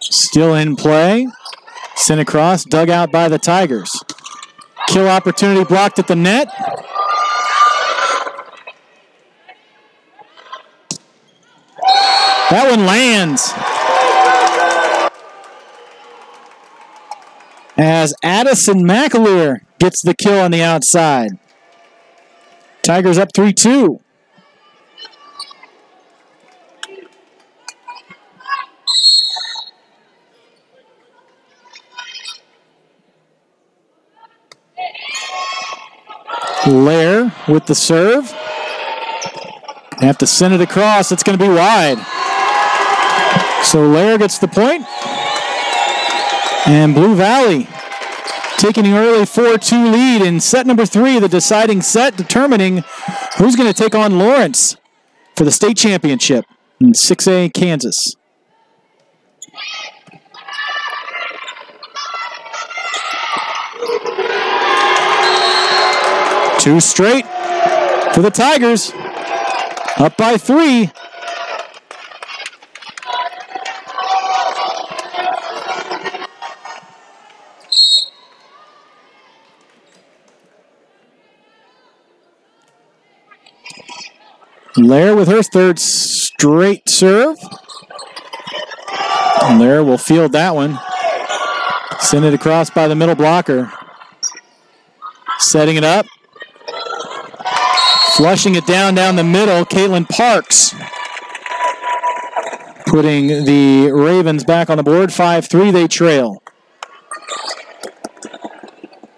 Still in play. Sent across, dug out by the Tigers. Kill opportunity blocked at the net. That one lands. As Addison McAleer gets the kill on the outside. Tigers up 3-2. Lair with the serve. They have to send it across. It's going to be wide. So Lair gets the point. And Blue Valley taking an early 4-2 lead in set number 3, the deciding set, determining who's going to take on Lawrence for the state championship in 6A Kansas. Two straight for the Tigers. Up by 3. Lair with her third straight serve. And Lair will field that one. Send it across by the middle blocker. Setting it up. Flushing it down the middle, Caitlin Parks. Putting the Ravens back on the board, 5-3 they trail.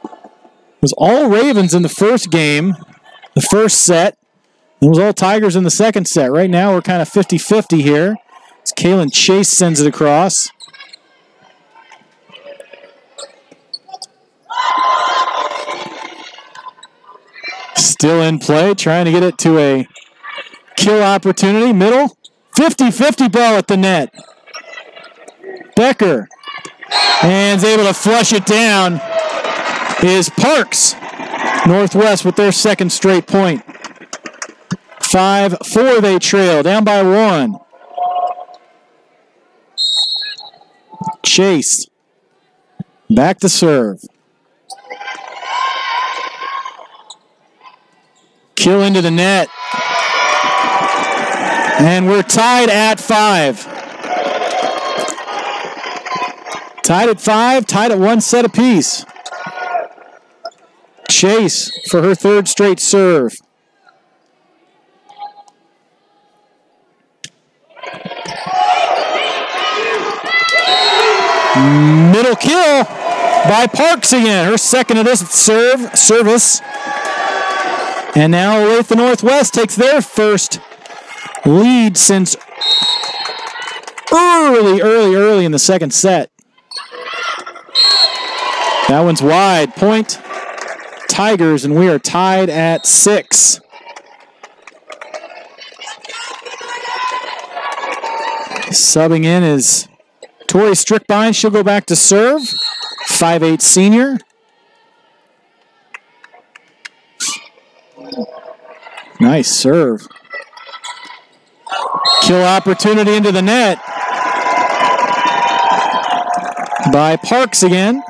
It was all Ravens in the first game, the first set. It was all Tigers in the second set. Right now we're kind of 50-50 here. As Kaylin Chase sends it across. Still in play, trying to get it to a kill opportunity. Middle, 50-50 ball at the net. Becker, and is able to flush it down, is Parks. Northwest with their second straight point. 5-4 they trail, down by 1. Chase Back to serve. Kill into the net. And we're tied at 5. Tied at 5, tied at 1 set apiece. Chase for her 3rd straight serve. Middle kill by Parks again. Her 2nd of this service. And now Olathe Northwest takes their 1st lead since early in the 2nd set. That one's wide. Point Tigers, and we are tied at 6. Subbing in is Tori Strickbine. She'll go back to serve. 5'8" senior. Nice serve. Kill opportunity into the net by Parks again.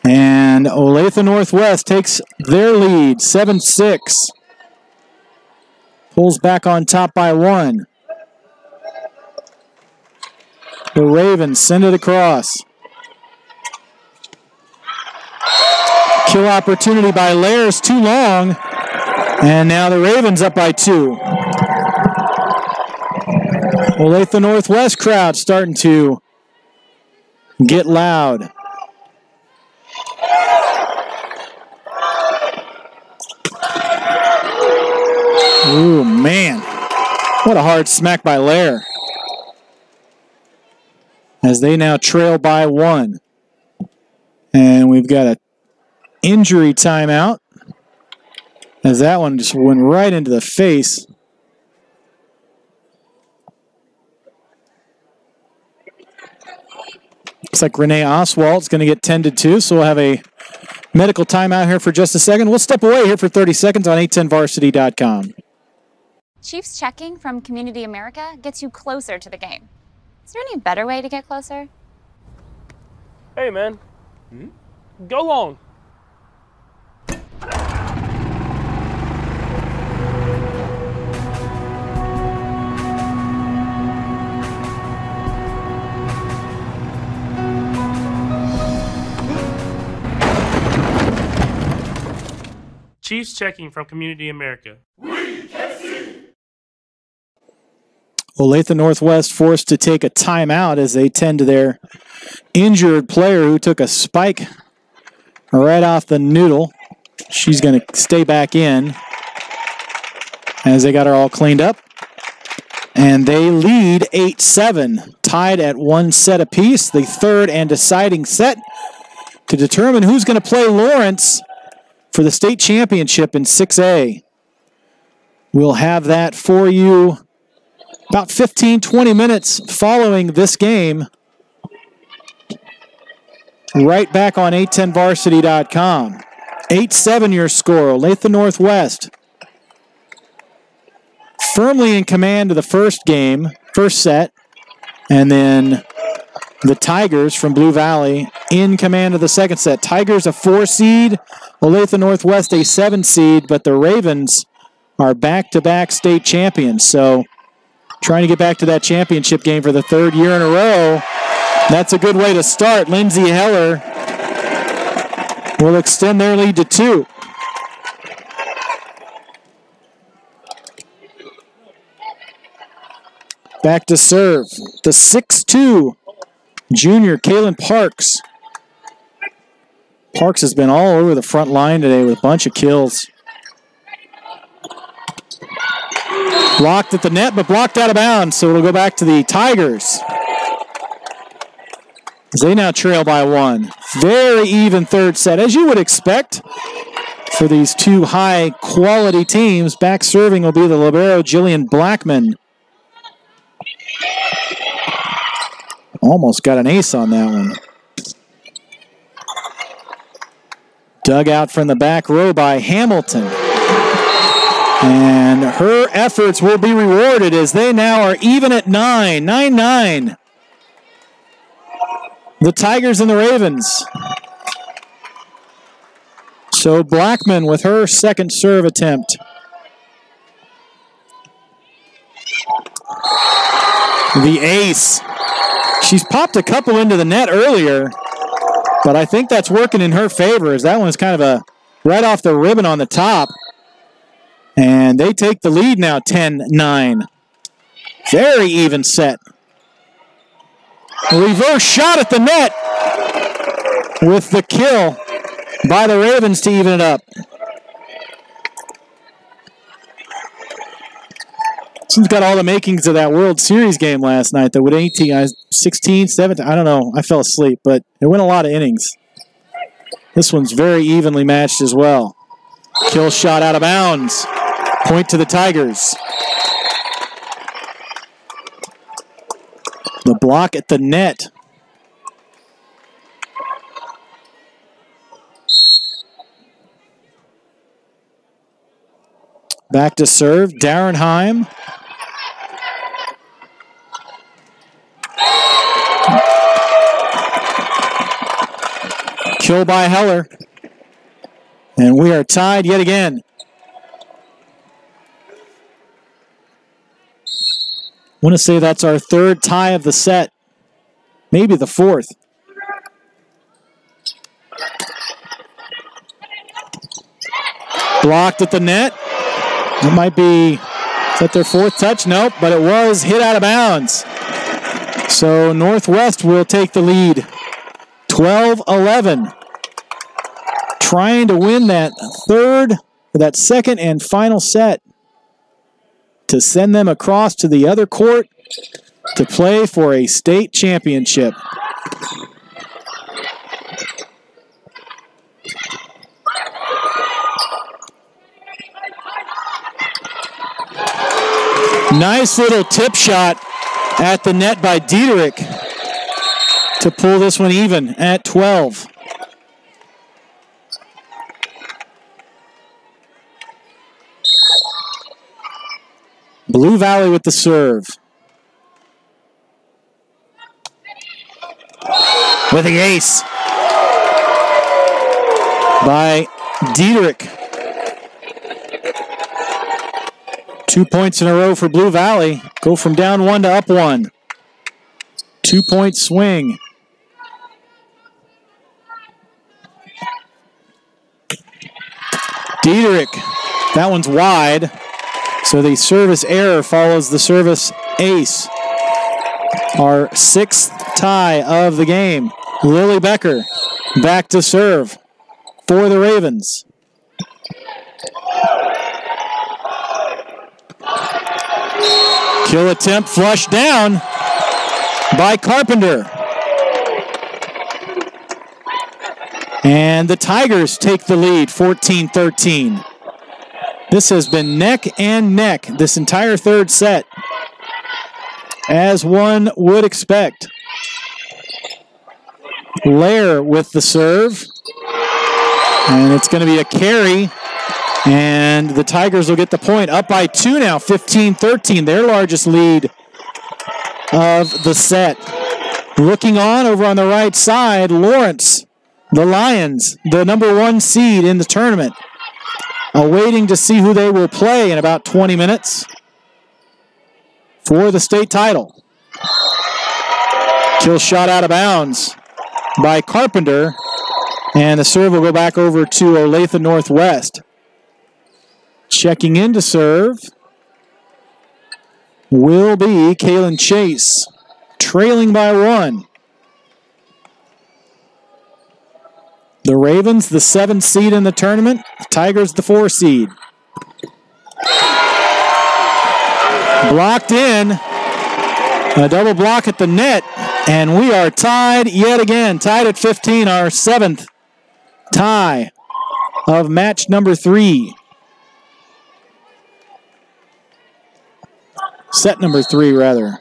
And Olathe Northwest takes their lead, 7-6. Pulls back on top by 1. The Ravens send it across. Kill opportunity by Lairs, too long. And now the Ravens up by 2. Olathe Northwest crowd starting to get loud. Ooh, man. What a hard smack by Lair. As they now trail by 1. And we've got an injury timeout. As that one just went right into the face. Looks like Renee Oswald's going to get tended to, so we'll have a medical timeout here for just a second. We'll step away here for 30 seconds on 810varsity.com. Chiefs checking from Community America gets you closer to the game. Is there any better way to get closer? Hey, man. Go long. Chiefs checking from Community America. Olathe Northwest forced to take a timeout as they tend to their injured player who took a spike right off the noodle. She's going to stay back in as they got her all cleaned up. And they lead 8-7, tied at 1 set apiece, the 3rd and deciding set to determine who's going to play Lawrence for the state championship in 6A. We'll have that for you about 15-20 minutes following this game. Right back on 810varsity.com. 8-7 your score. Olathe Northwest firmly in command of the first set. And then the Tigers from Blue Valley in command of the second set. Tigers a 4 seed. Olathe Northwest a 7 seed. But the Ravens are back-to-back state champions. So trying to get back to that championship game for the 3rd year in a row. That's a good way to start. Lindsay Heller will extend their lead to 2. Back to serve. The 6'2" junior, Kaylin Parks. Parks has been all over the front line today with a bunch of kills. Blocked at the net, but blocked out of bounds, so it'll go back to the Tigers. They now trail by 1. Very even 3rd set, as you would expect for these 2 high-quality teams. Back serving will be the libero, Jillian Blackman. Almost got an ace on that one. Dug out from the back row by Hamilton. And her efforts will be rewarded as they now are even at 9. 9-9. the Tigers and the Ravens. So Blackman with her second serve attempt. The ace. She's popped a couple into the net earlier, but I think that's working in her favor, as that one's kind of a right off the ribbon on the top. And they take the lead now, 10-9. Very even set. Reverse shot at the net with the kill by the Ravens to even it up. She's got all the makings of that World Series game last night, though, with 16, 17, I don't know. I fell asleep, but it went a lot of innings. This one's very evenly matched as well. Kill shot out of bounds. Point to the Tigers. The block at the net. Back to serve, Darrenheim. Kill by Heller. And we are tied yet again. I want to say that's our third tie of the set. Maybe the fourth. Blocked at the net. It might be, is that their fourth touch? Nope, but it was hit out of bounds. So Northwest will take the lead. 12-11. Trying to win that second and final set to send them across to the other court to play for a state championship. Nice little tip shot at the net by Diederich to pull this one even at 12. Blue Valley with the serve. With the ace by Diederich. 2 points in a row for Blue Valley. Go from down one to up one. 2-point swing. Diederich. That one's wide. So the service error follows the service ace. Our sixth tie of the game. Lily Becker back to serve for the Ravens. Kill attempt flushed down by Carpenter. And the Tigers take the lead, 14-13. This has been neck and neck this entire third set, as one would expect. Lair with the serve, and it's going to be a carry, and the Tigers will get the point. Up by 2 now, 15-13, their largest lead of the set. Looking on over on the right side, Lawrence, the Lions, the #1 seed in the tournament, awaiting to see who they will play in about 20 minutes for the state title. Kill shot out of bounds by Carpenter, and the serve will go back over to Olathe Northwest. Checking in to serve will be Kaylin Chase, trailing by 1. The Ravens, the 7th seed in the tournament. The Tigers, the 4 seed. Blocked in. A double block at the net. And we are tied yet again. Tied at 15, our 7th tie of match number 3. Set number 3, rather.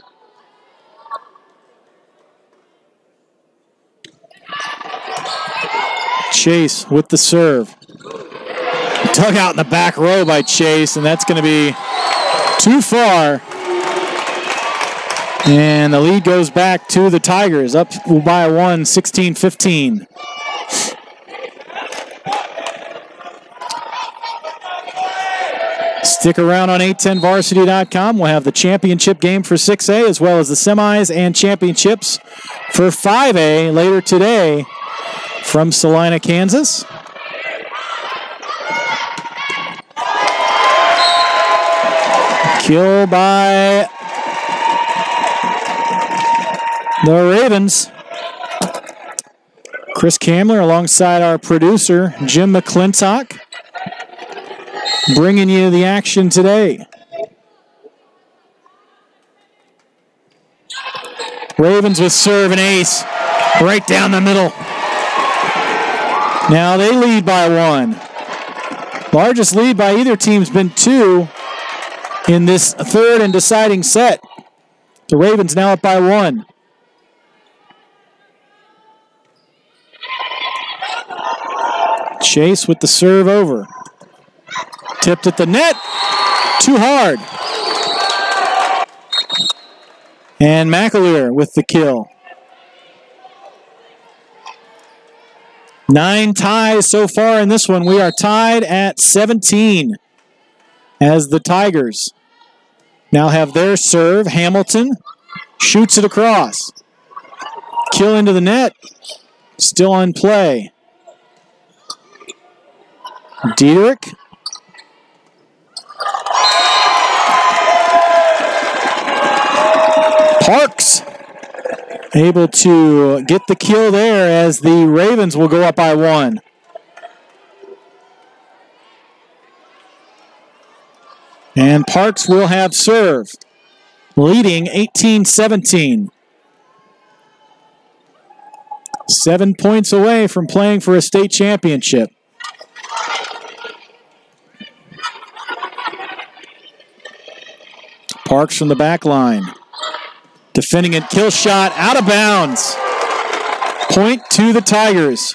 Chase with the serve. Dug out in the back row by Chase, and that's going to be too far. And the lead goes back to the Tigers, up by one, 16-15. Stick around on 810varsity.com. We'll have the championship game for 6A as well as the semis and championships for 5A later today from Salina, Kansas. Kill by the Ravens. Chris Kamler alongside our producer, Jim McClintock, bringing you the action today. Ravens with serve and ace right down the middle. Now they lead by one. Largest lead by either team's been 2 in this third and deciding set. The Ravens now up by 1. Chase with the serve over. Tipped at the net. Too hard. And McAleer with the kill. 9 ties so far in this one. We are tied at 17 as the Tigers now have their serve. Hamilton shoots it across. Kill into the net. Still on play. Dietrich. Parks able to get the kill there as the Ravens will go up by 1. And Parks will have serve, leading 18-17. 7 points away from playing for a state championship. Parks from the back line. Defending it, kill shot, out of bounds. Point to the Tigers.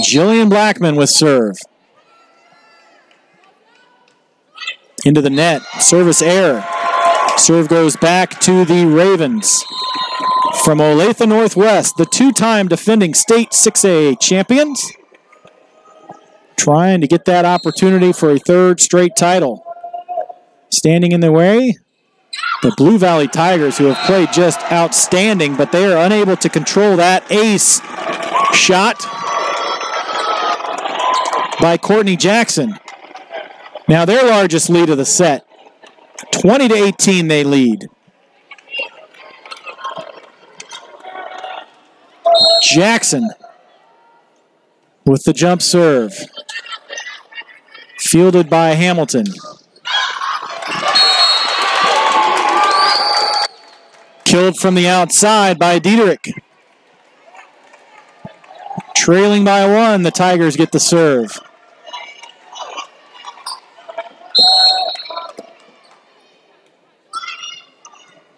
Jillian Blackman with serve. Into the net, service error. Serve goes back to the Ravens. From Olathe Northwest, the 2-time defending state 6A champions. Trying to get that opportunity for a 3rd straight title. Standing in their way, the Blue Valley Tigers, who have played just outstanding, but they are unable to control that ace shot by Courtney Jackson. Now their largest lead of the set. 20-18 they lead. Jackson with the jump serve. Fielded by Hamilton. Killed from the outside by Dietrich. Trailing by 1, the Tigers get the serve.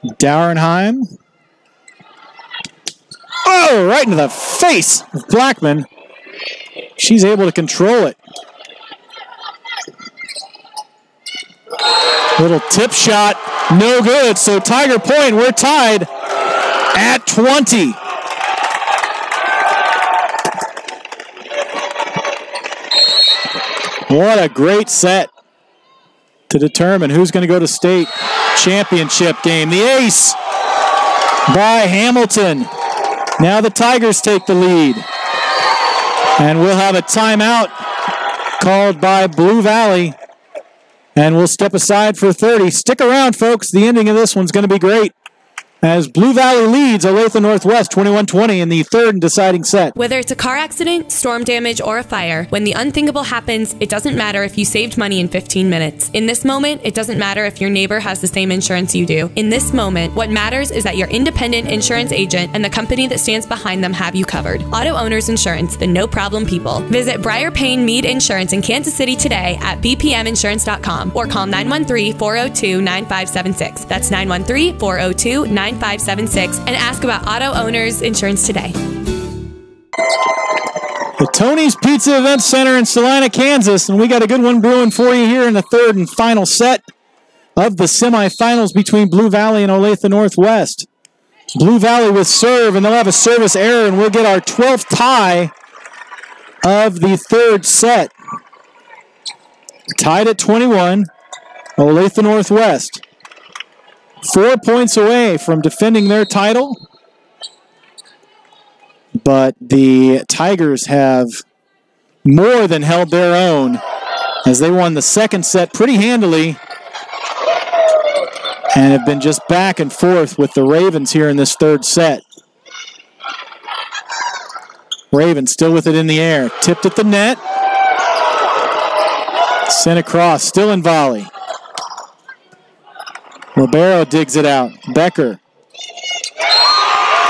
Dauernheim. Oh, right into the face of Blackman. She's able to control it. Little tip shot, no good. So Tiger Point, we're tied at 20. What a great set to determine who's going to go to state championship game. The ace by Hamilton. Now the Tigers take the lead. And we'll have a timeout called by Blue Valley. And we'll step aside for 30. Stick around, folks. The ending of this one's going to be great, as Blue Valley leads Olathe Northwest 21-20 in the 3rd and deciding set. Whether it's a car accident, storm damage, or a fire, when the unthinkable happens, it doesn't matter if you saved money in 15 minutes. In this moment, it doesn't matter if your neighbor has the same insurance you do. In this moment, what matters is that your independent insurance agent and the company that stands behind them have you covered. Auto Owners Insurance, the no-problem people. Visit Briar Payne Mead Insurance in Kansas City today at bpminsurance.com or call 913-402-9576. That's 913-402-9576 and ask about Auto Owners Insurance today. The Tony's Pizza Event Center in Salina, Kansas, and we got a good one brewing for you here in the third and final set of the semifinals between Blue Valley and Olathe Northwest. Blue Valley with serve, and they'll have a service error, and we'll get our 12th tie of the third set. Tied at 21, Olathe Northwest. 4 points away from defending their title. But the Tigers have more than held their own as they won the second set pretty handily and have been just back and forth with the Ravens here in this third set. Ravens still with it in the air. Tipped at the net. Sent across, still in volley. Ribeiro digs it out. Becker.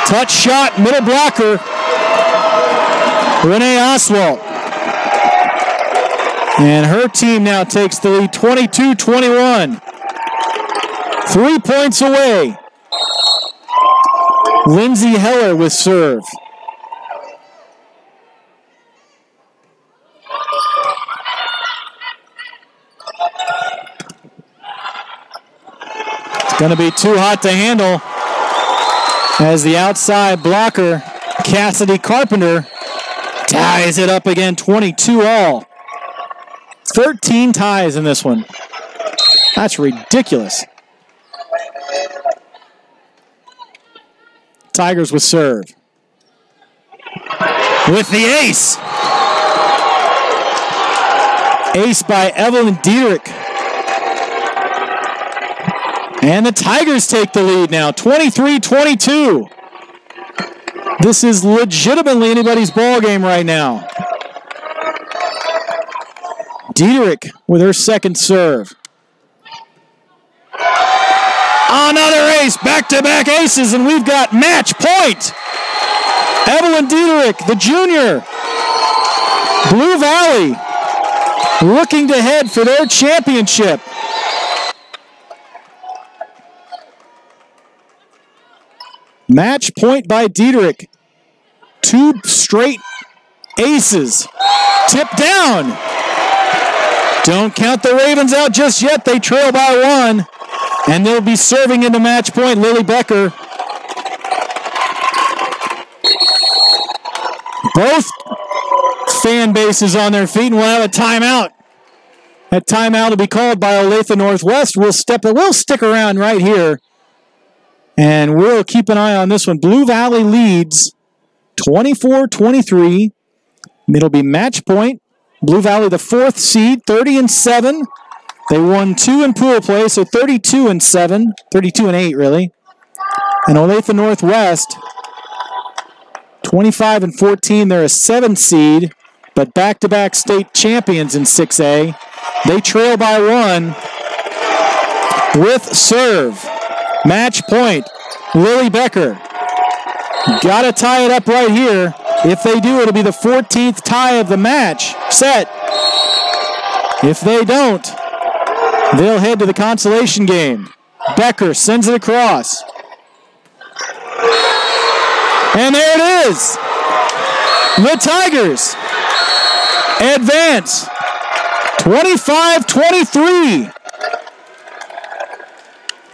Touch shot, middle blocker. Renee Oswalt. And her team now takes the lead 22-21. 3 points away. Lindsay Heller with serve. It's going to be too hot to handle as the outside blocker, Cassidy Carpenter, ties it up again, 22 all. 13 ties in this one. That's ridiculous. Tigers with serve. With the ace. Ace by Evelyn Dietrich. And the Tigers take the lead now, 23-22. This is legitimately anybody's ball game right now. Dietrich with her second serve. Another ace, back-to-back aces, and we've got match point. Evelyn Dietrich, the junior. Blue Valley looking to head for their championship. Match point by Dietrich. 2 straight aces. Tip down. Don't count the Ravens out just yet. They trail by 1. And they'll be serving into match point. Lily Becker. Both fan bases on their feet, and we'll have a timeout. That timeout will be called by Olathe Northwest. We'll stick around right here. And we'll keep an eye on this one. Blue Valley leads 24-23. It'll be match point. Blue Valley, the 4th seed, 30-7. They won 2 in pool play, so 32-7. 32-8, really. And Olathe Northwest, 25-14. They're a 7 seed, but back-to-back state champions in 6A. They trail by 1 with serve. Match point, Lily Becker. Got to tie it up right here. If they do, it'll be the 14th tie of the match set. If they don't, they'll head to the consolation game. Becker sends it across. And there it is. The Tigers advance 25-23.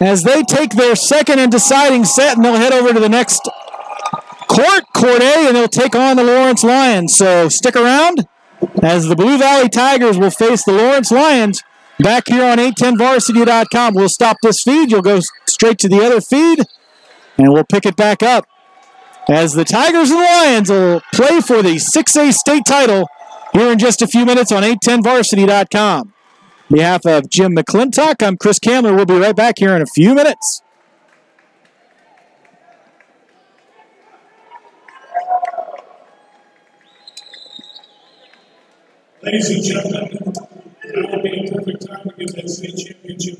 As they take their second and deciding set, and they'll head over to the next court A, and they'll take on the Lawrence Lions. So stick around as the Blue Valley Tigers will face the Lawrence Lions back here on 810varsity.com. We'll stop this feed. You'll go straight to the other feed, and we'll pick it back up as the Tigers and Lions will play for the 6A state title here in just a few minutes on 810varsity.com. On behalf of Jim McClintock, I'm Chris Kamler. We'll be right back here in a few minutes. Ladies and gentlemen, that would be a perfect time to give that state championship